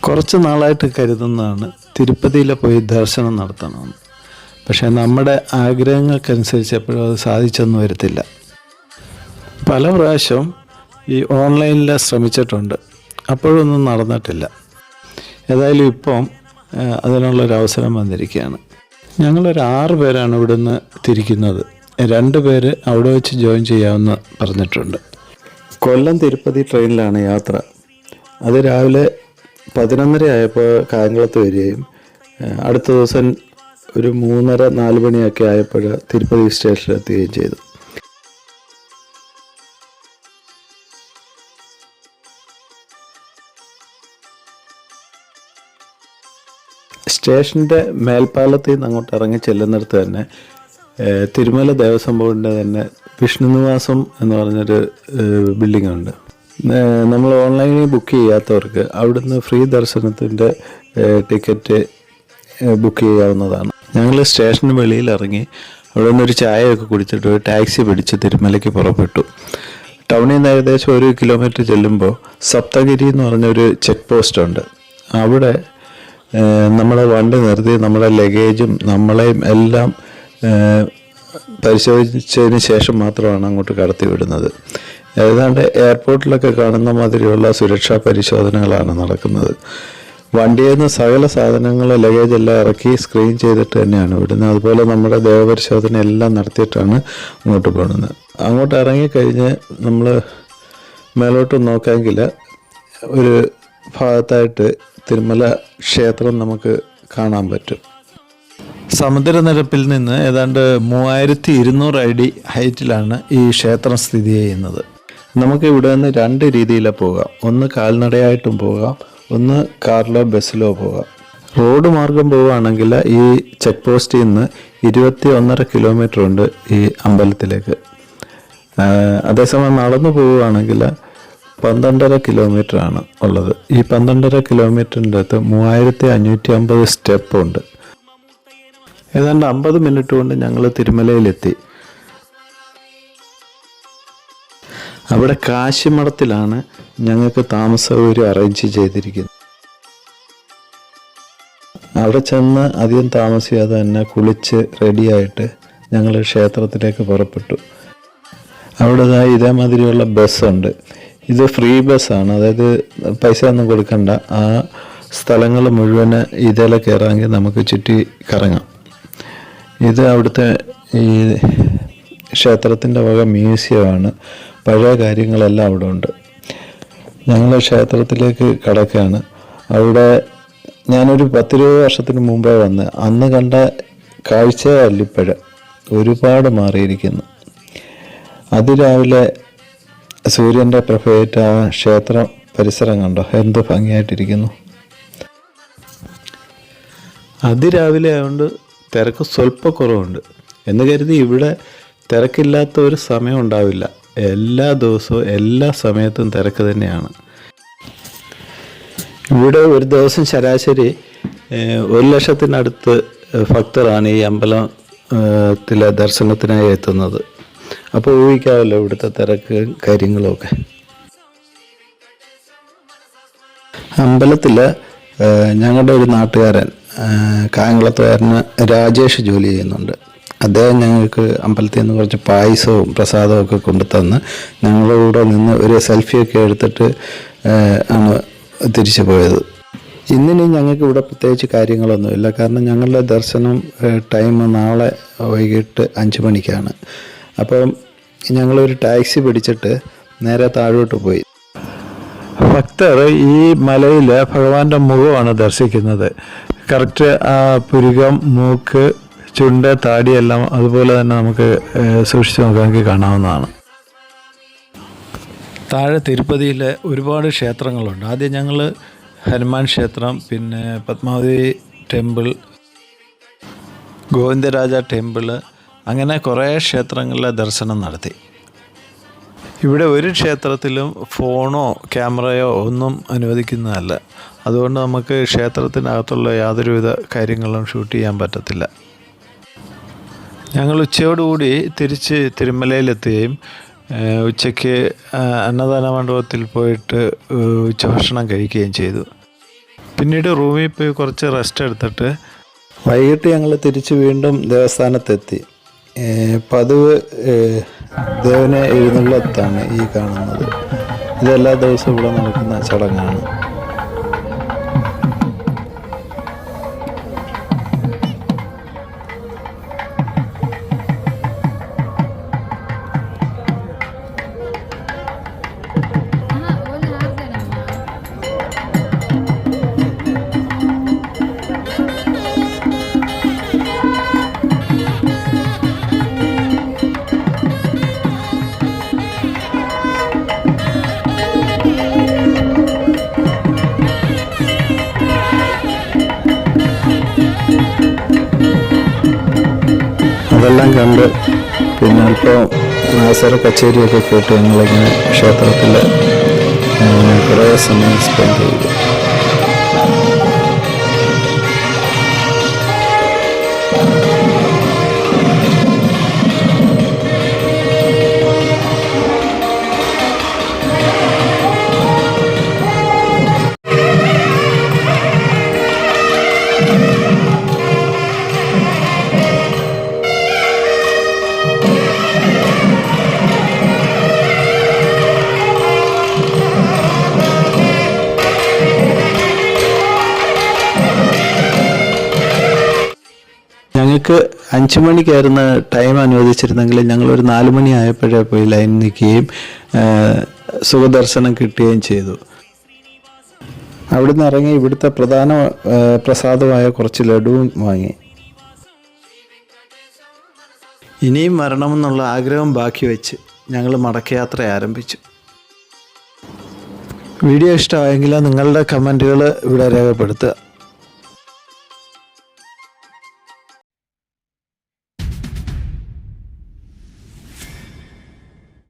കുറച്ച് നാളായിട്ട് കരുതുന്നതാണ് തിരുപ്പതിയിൽ പോയി ദർശനം നടത്തണമെന്ന്. പക്ഷേ നമ്മുടെ ആഗ്രഹങ്ങൾക്കനുസരിച്ച് എപ്പോഴും അത് സാധിച്ചൊന്നും വരത്തില്ല. പല പ്രാവശ്യം ഈ ഓൺലൈനിൽ ശ്രമിച്ചിട്ടുണ്ട്, അപ്പോഴൊന്നും നടന്നിട്ടില്ല. ഏതായാലും ഇപ്പം അതിനുള്ളൊരവസരം വന്നിരിക്കുകയാണ്. ഞങ്ങളൊരു 6 പേരാണ് ഇവിടുന്ന് തിരിക്കുന്നത്. 2 പേര് അവിടെ വെച്ച് ജോയിൻ ചെയ്യാമെന്ന് പറഞ്ഞിട്ടുണ്ട്. കൊല്ലം തിരുപ്പതി ട്രെയിനിലാണ് യാത്ര. അത് രാവിലെ 11:30 ആയപ്പോൾ കായംകുളത്ത് വരികയും അടുത്ത ദിവസം ഒരു 3:30-4 മണിയൊക്കെ ആയപ്പോൾ തിരുപ്പതി സ്റ്റേഷനിലെത്തുകയും ചെയ്തു. സ്റ്റേഷൻ്റെ മേൽപ്പാലത്തിൽ നിന്ന് അങ്ങോട്ട് ഇറങ്ങി ചെല്ലുന്നിടത്ത് തന്നെ തിരുമല ദേവസ്വം ബോർഡിൻ്റെ തന്നെ വിഷ്ണുനിവാസം എന്ന് പറഞ്ഞൊരു ബിൽഡിംഗ് ഉണ്ട്. നമ്മൾ ഓൺലൈനിൽ ബുക്ക് ചെയ്യാത്തവർക്ക് അവിടുന്ന് ഫ്രീ ദർശനത്തിൻ്റെ ടിക്കറ്റ് ബുക്ക് ചെയ്യാവുന്നതാണ്. ഞങ്ങൾ സ്റ്റേഷന് വെളിയിൽ ഇറങ്ങി അവിടെ നിന്നൊരു ചായയൊക്കെ കുടിച്ചിട്ട് ഒരു ടാക്സി പിടിച്ച് തിരുമലയ്ക്ക് പുറപ്പെട്ടു. ടൗണിൽ നിന്ന് ഏകദേശം 1 കിലോമീറ്റർ ചെല്ലുമ്പോൾ സപ്തഗിരി എന്ന് പറഞ്ഞൊരു ചെക്ക് പോസ്റ്റ് ഉണ്ട്. അവിടെ നമ്മളെ വണ്ടി നിർത്തി നമ്മുടെ ലഗേജും നമ്മളെയും എല്ലാം പരിശോധിച്ചതിന് ശേഷം മാത്രമാണ് അങ്ങോട്ട് കടത്തി വിടുന്നത്. ഏതാണ്ട് എയർപോർട്ടിലൊക്കെ കാണുന്ന മാതിരിയുള്ള സുരക്ഷാ പരിശോധനകളാണ് നടക്കുന്നത്. വണ്ടിയിൽ നിന്ന് സകല സാധനങ്ങൾ ലഗേജ് എല്ലാം ഇറക്കി സ്ക്രീൻ ചെയ്തിട്ട് തന്നെയാണ് വിടുന്നത്. അതുപോലെ നമ്മുടെ ദേഹപരിശോധന എല്ലാം നടത്തിയിട്ടാണ് അങ്ങോട്ട് പോകുന്നത്. അങ്ങോട്ട് ഇറങ്ങിക്കഴിഞ്ഞ് നമ്മൾ മേലോട്ട് നോക്കാമെങ്കിൽ ഒരു ഭാഗത്തായിട്ട് തിരുമല ക്ഷേത്രം നമുക്ക് കാണാൻ പറ്റും. സമുദ്രനിരപ്പിൽ നിന്ന് ഏതാണ്ട് 3200 അടി ഹൈറ്റിലാണ് ഈ ക്ഷേത്രം സ്ഥിതി ചെയ്യുന്നത്. നമുക്ക് ഇവിടെ നിന്ന് 2 രീതിയിലാണ് പോകാം. ഒന്ന് കാൽനടയായിട്ടും പോകാം, ഒന്ന് കാറിലോ ബസ്സിലോ പോകാം. റോഡ് മാർഗം പോവുകയാണെങ്കിൽ ഈ ചെക്ക് പോസ്റ്റിൽ നിന്ന് 21.5 കിലോമീറ്റർ ഉണ്ട് ഈ അമ്പലത്തിലേക്ക്. അതേസമയം നടന്നു പോവുകയാണെങ്കിൽ 12.5 കിലോമീറ്റർ ആണ് ഉള്ളത്. ഈ 12.5 കിലോമീറ്ററിൻ്റെ അകത്ത് 3550 സ്റ്റെപ്പ് ഉണ്ട്. ഏതാണ്ട് 50 മിനിറ്റ് കൊണ്ട് ഞങ്ങൾ തിരുമലയിലെത്തി. അവിടെ കാശിമഠത്തിലാണ് ഞങ്ങൾക്ക് താമസ സൗകര്യം അറേഞ്ച് ചെയ്തിരിക്കുന്നത്. അവിടെ ചെന്ന് അധികം താമസിയാതെ തന്നെ കുളിച്ച് റെഡിയായിട്ട് ഞങ്ങൾ ക്ഷേത്രത്തിലേക്ക് പുറപ്പെട്ടു. അവിടെ ഇതേമാതിരിയുള്ള ബസ്സുണ്ട്. ഇത് ഫ്രീ ബസ്സാണ്, അതായത് പൈസ ഒന്നും കൊടുക്കണ്ട. ആ സ്ഥലങ്ങൾ മുഴുവൻ ഇതിലെ കയറാമെങ്കിൽ നമുക്ക് ചുറ്റി കറങ്ങാം. ഇത് അവിടുത്തെ ഈ ക്ഷേത്രത്തിൻ്റെ വക മ്യൂസിയമാണ്. പഴയ കാര്യങ്ങളെല്ലാം അവിടെ ഉണ്ട്. ഞങ്ങൾ ക്ഷേത്രത്തിലേക്ക് കടക്കുകയാണ്. അവിടെ ഞാനൊരു 10-20 വർഷത്തിന് മുമ്പേ വന്ന് അന്ന് കണ്ട കാഴ്ചയല്ല ഇപ്പോഴ്, ഒരുപാട് മാറിയിരിക്കുന്നു. അതിരാവിലെ സൂര്യൻ്റെ പ്രഭയേറ്റ ആ ക്ഷേത്ര പരിസരം കണ്ടോ, എന്ത് ഭംഗിയായിട്ടിരിക്കുന്നു. അതിരാവിലെ ആയതുകൊണ്ട് തിരക്ക് സ്വല്പ കുറവുണ്ട് എന്ന് കരുതി ഇവിടെ തിരക്കില്ലാത്ത ഒരു സമയം ഉണ്ടാവില്ല. എല്ലാ ദിവസവും എല്ലാ സമയത്തും തിരക്ക് തന്നെയാണ്. ഇവിടെ ഒരു ദിവസം ശരാശരി 1,00,000-നടുത്ത് ഭക്തരാണ് ഈ അമ്പലത്തിലെ ദർശനത്തിനായി എത്തുന്നത്. അപ്പോൾ ഊഹിക്കാമല്ലോ ഇവിടുത്തെ തിരക്ക് കാര്യങ്ങളുമൊക്കെ. അമ്പലത്തിൽ ഞങ്ങളുടെ ഒരു നാട്ടുകാരൻ കായംകുളത്തുകാരന് രാജേഷ് ജോലി ചെയ്യുന്നുണ്ട്. അദ്ദേഹം ഞങ്ങൾക്ക് അമ്പലത്തിൽ നിന്ന് കുറച്ച് പായസവും പ്രസാദവും ഒക്കെ കൊണ്ടുതന്ന് ഞങ്ങളുടെ കൂടെ നിന്ന് ഒരു സെൽഫിയൊക്കെ എടുത്തിട്ട് ആണ് തിരിച്ചു പോയത്. ഇന്നിനി ഞങ്ങൾക്ക് ഇവിടെ പ്രത്യേകിച്ച് കാര്യങ്ങളൊന്നുമില്ല. കാരണം ഞങ്ങളുടെ ദർശനം ടൈം നാളെ വൈകിട്ട് 5 മണിക്കാണ്. അപ്പം ഞങ്ങളൊരു ടാക്സി പിടിച്ചിട്ട് നേരെ താഴോട്ട് പോയി. ഭക്തർ ഈ മലയിൽ ഭഗവാന്റെ മുഖമാണ് ദർശിക്കുന്നത്. കറക്റ്റ് ആ പുരുകം, മൂക്ക്, ചുണ്ട്, താടിയെല്ലാം അതുപോലെ തന്നെ നമുക്ക് സൂക്ഷിച്ച് നോക്കാമെങ്കിൽ കാണാവുന്നതാണ്. താഴെ തിരുപ്പതിയിൽ ഒരുപാട് ക്ഷേത്രങ്ങളുണ്ട്. ആദ്യം ഞങ്ങൾ ഹനുമാൻ ക്ഷേത്രം, പിന്നെ പത്മാവതി ടെമ്പിൾ, ഗോവിന്ദരാജ ടെമ്പിൾ, അങ്ങനെ കുറേ ക്ഷേത്രങ്ങളിലെ ദർശനം നടത്തി. ഇവിടെ ഒരു ക്ഷേത്രത്തിലും ഫോണോ ക്യാമറയോ ഒന്നും അനുവദിക്കുന്നതല്ല. അതുകൊണ്ട് നമുക്ക് ക്ഷേത്രത്തിനകത്തുള്ള യാതൊരുവിധ കാര്യങ്ങളും ഷൂട്ട് ചെയ്യാൻ പറ്റത്തില്ല. ഞങ്ങൾ ഉച്ചയോടുകൂടി തിരിച്ച് തിരുമലയിലെത്തുകയും ഉച്ചയ്ക്ക് അന്നദാന മണ്ഡപത്തിൽ പോയിട്ട് ഉച്ചഭക്ഷണം കഴിക്കുകയും ചെയ്തു. പിന്നീട് റൂമിൽ പോയി കുറച്ച് റെസ്റ്റ് എടുത്തിട്ട് വൈകിട്ട് ഞങ്ങൾ തിരിച്ച് വീണ്ടും ദേവസ്ഥാനത്തെത്തി. പതിവ് ദേവനെ എഴുന്നള്ളത്താണ് ഈ കാണുന്നത്. ഇതെല്ലാ ദിവസവും ഇവിടെ നടക്കുന്ന ചടങ്ങാണ്. അതെല്ലാം കണ്ട് പിന്നെ അല്പം നാസറ കച്ചേരിയൊക്കെ കേട്ട് ഞങ്ങളിങ്ങനെ ക്ഷേത്രത്തിൽ കുറേ സമയം സ്പെൻഡ് ചെയ്തു. ഞങ്ങൾക്ക് 5 മണിക്കായിരുന്നു ടൈം അനുവദിച്ചിരുന്നെങ്കിൽ ഞങ്ങളൊരു 4 മണി ആയപ്പോഴേ പോയി ലൈൻ നിൽക്കുകയും സുഖദർശനം കിട്ടുകയും ചെയ്തു. അവിടുന്ന് ഇറങ്ങി ഇവിടുത്തെ പ്രധാന പ്രസാദമായ കുറച്ച് ലഡുവും വാങ്ങി. ഇനിയും വരണമെന്നുള്ള ആഗ്രഹം ബാക്കി വെച്ച് ഞങ്ങൾ മടക്കയാത്ര ആരംഭിച്ചു. വീഡിയോ ഇഷ്ടമായെങ്കിൽ നിങ്ങളുടെ കമൻറ്റുകൾ ഇവിടെ രേഖപ്പെടുത്തുക.